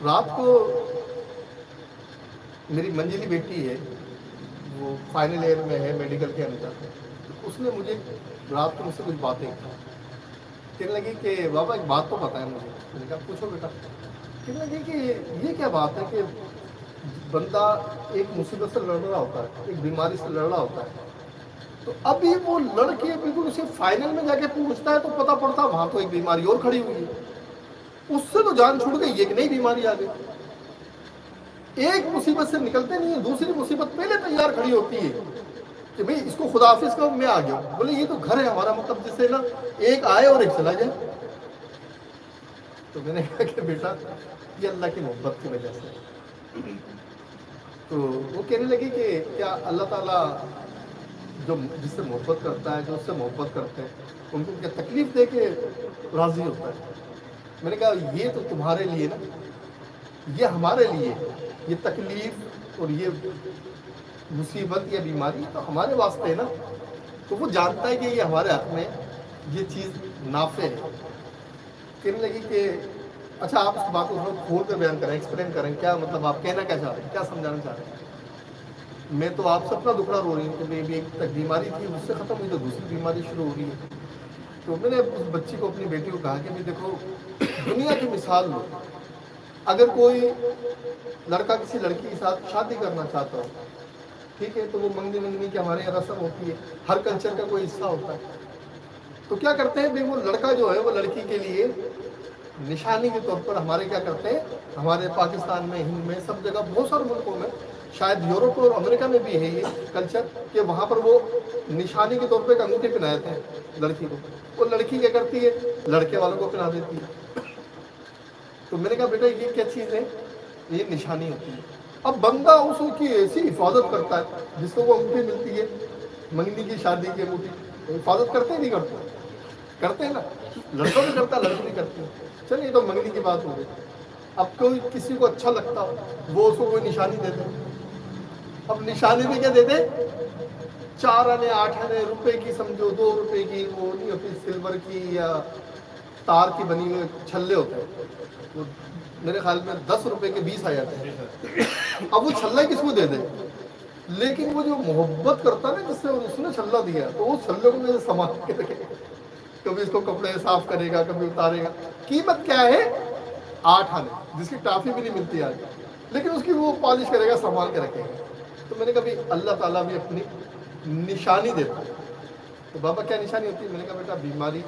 رات کو میری منجلی بیٹی ہے، وہ فائنل ایئر میں ہے میڈیکل کے اندر، اس نے مجھے رات کو مجھ سے کچھ باتیں کہنے لگی کہ بابا ایک بات تو پتا ہے مجھے. میں نے کہا پوچھو بیٹا. کہنے لگی کہ یہ کیا بات ہے کہ بندہ ایک مصیبت سے لڑ رہا ہوتا ہے، ایک بیماری سے لڑ رہا ہوتا ہے، تو ابھی وہ لڑکے بالکل اسے فائنل میں جا کے پوچھتا ہے تو پتہ پڑتا وہاں تو ایک بیماری اور کھڑی ہوئی ہے. اس سے تو جان چھوڑ گئی، ایک نئی بیماری آ گئی. ایک مصیبت سے نکلتے نہیں ہیں، دوسری مصیبت پہلے تیار کھڑی ہوتی ہے کہ بھئی اس کو خدا حافظ کا میں آ گیا. بولے یہ تو گھر ہے ہمارا، مطلب جس سے نا ایک آئے اور ایک چلا جائے. تو میں نے کہا کہ بیٹا یہ اللہ کی محبت کی وجہ سے. تو وہ کہنے لگی کہ کیا اللہ تعالیٰ جو جس سے محبت کرتا ہے، جو اس سے محبت کرتے ہیں، ان کو کیا تکلیف دے کے راضی ہوتا ہے؟ میں نے کہا یہ تو تمہارے لیے نا، یہ ہمارے لیے یہ تکلیف اور یہ مصیبت یا بیماری تو ہمارے واسطے ہے نا. تو وہ جانتا ہے کہ یہ ہمارے حق میں یہ چیز نافع ہے. کہنے لگی کہ اچھا آپ اس بات کو تھوڑا کھول کر بیان کریں، ایکسپلین کریں، کیا مطلب آپ کہنا کیا چاہ رہے ہیں، کیا سمجھانا چاہ رہے ہیں. میں تو آپ سے اپنا دکھڑا رو رہی ہوں کہ میں بھی ایک تک بیماری تھی، اس سے ختم ہوئی تو دوسری بیماری شروع ہو رہی ہے. تو میں نے اس بچی کو، اپنی بیٹی کو کہا کہ بھی دیکھو دنیا کی مثال لو. اگر کوئی لڑکا کسی لڑکی کے ساتھ شادی کرنا چاہتا ہو، ٹھیک ہے، تو وہ منگنی کی ہمارے یہاں رسم ہوتی ہے، ہر کلچر کا کوئی حصہ ہوتا ہے. تو کیا کرتے ہیں بھائی، وہ لڑکا جو ہے وہ لڑکی کے لیے نشانی کے طور پر ہمارے کیا کرتے ہیں، ہمارے پاکستان میں، ہند میں، سب جگہ، بہت سارے ملکوں میں، شاید یورپ اور امریکہ میں بھی ہے یہ کلچر کہ وہاں پر وہ نشانی کے طور پہ ایک انگوٹھی پہناتے ہیں لڑکی کو. وہ لڑکی کیا کرتی ہے، لڑکے والوں کو پہنا دیتی ہے. تو میں نے کہا بیٹا یہ کیا چیز ہے، یہ نشانی ہوتی ہے. اب بندہ اس کی ایسی حفاظت کرتا ہے، جس کو وہ انگوٹھی ملتی ہے منگنی کی شادی کی انگوٹھی، حفاظت کرتے نہیں کرتے، کرتے ہیں نا، لڑکوں بھی کرتا ہے لڑکی بھی کرتی ہے. چلیے یہ تو منگنی کی بات ہو گئی. اب کوئی کسی کو اچھا لگتا ہو، وہ اس کو کوئی نشانی دے دے. اب نشانی میں کیا دے دے، 4 آنے 8 آنے روپے کی، سمجھو 2 روپے کی، وہ نہیں ہوتی سلور کی یا تار کی بنی ہوئے چھلے ہوتے ہیں، وہ میرے خیال میں 10 روپے کے 20 آ جاتے ہیں. اب وہ چھلا کس کو دے دے، لیکن وہ جو محبت کرتا ہے نا جس سے اس نے چھلا دیا، تو وہ چھلے کو میرے سامان کے رکھے، کبھی اس کو کپڑے صاف کرے گا، کبھی اتارے گا. قیمت کیا ہے، 8 آنے، جس کی ٹافی بھی نہیں ملتی آج، لیکن اس کی وہ پالش کرے گا، سنبھال کے رکھے گا. تو میں نے کبھی اللہ تعالیٰ بھی اپنی نشانی دیتا ہے. تو بابا کیا نشانی ہوتی ہے، میں نے کہا بیٹا بیماری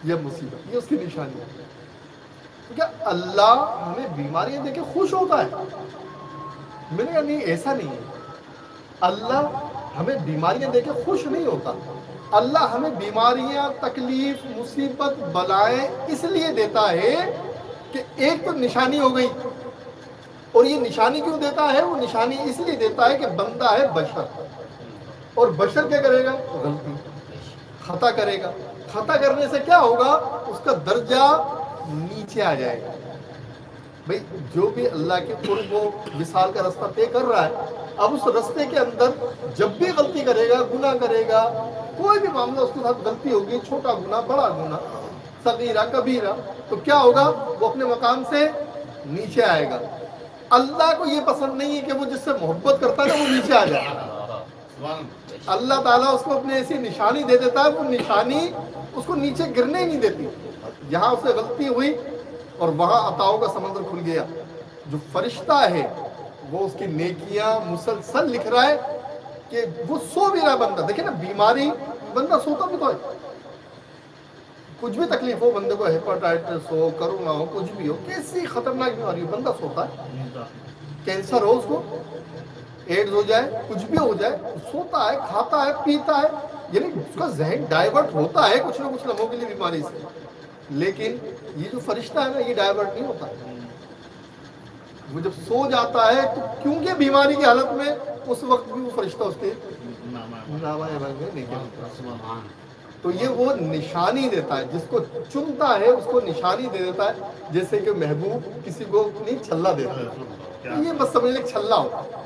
یا مصیبت، یہ اس کی نشانی ہے. تو کیا اللہ ہمیں بیماریاں دے کے خوش ہوتا ہے؟ میں نے کہا نہیں، ایسا نہیں ہے. اللہ ہمیں بیماریاں دے کے خوش نہیں ہوتا. اللہ ہمیں بیماریاں، تکلیف، مصیبت، بلائیں اس لیے دیتا ہے کہ ایک تو نشانی ہو گئی. اور یہ نشانی کیوں دیتا ہے، وہ نشانی اس لیے دیتا ہے کہ بندہ ہے بشر، اور بشر کیا کرے گا، غلطی، خطا کرے گا. خطا کرنے سے کیا ہوگا، اس کا درجہ نیچے آ جائے گا. بھئی جو بھی اللہ کے قرب و وصال کا رستہ طے کر رہا ہے، اب اس رستے کے اندر جب بھی غلطی کرے گا، گناہ کرے گا، کوئی بھی معاملہ اس کے ساتھ غلطی ہوگی، چھوٹا گناہ، بڑا گناہ، صغیرہ کبیرہ، تو کیا ہوگا، وہ اپنے مقام سے نیچے آئے گا. اللہ کو یہ پسند نہیں ہے کہ وہ جس سے محبت کرتا ہے نا وہ نیچے آ جائے. اللہ تعالیٰ اس کو اپنے ایسی نشانی دے دیتا ہے، وہ نشانی اس کو نیچے گرنے ہی نہیں دیتی. یہاں اس سے غلطی ہوئی اور وہاں عطاؤں کا سمندر کھل گیا. جو فرشتہ ہے وہ اس کی نیکیاں مسلسل لکھ رہا ہے کہ وہ سو بھی رہا بندہ. دیکھیں نا، بیماری، بندہ سوتا بھی تو ہے، کچھ بھی تکلیف ہو بندے کو، ہیپاٹائٹس ہو، کرونا ہو، کچھ بھی ہو، کیسی خطرناک بیماری ہو، بندہ سوتا ہے. کینسر ہو، اس کو ایڈز ہو جائے، کچھ بھی ہو جائے، سوتا ہے، کھاتا ہے، پیتا ہے، یعنی اس کا ذہن ڈائیورٹ ہوتا ہے کچھ نہ کچھ لمحوں کے لیے بیماری سے. لیکن یہ جو فرشتہ ہے نا، یہ ڈائیورٹ نہیں ہوتا. وہ جب سو جاتا ہے تو کیونکہ بیماری کی حالت میں، اس وقت بھی وہ فرشتہ اس کے نامہ اعمال میں نہیں کیا. تو یہ وہ نشانی دیتا ہے، جس کو چنتا ہے اس کو نشانی دے دیتا ہے. جیسے کہ محبوب کسی کو نہیں چھلا دیتا ہے، یہ بس سمجھ لیں چھلا ہوتا ہے.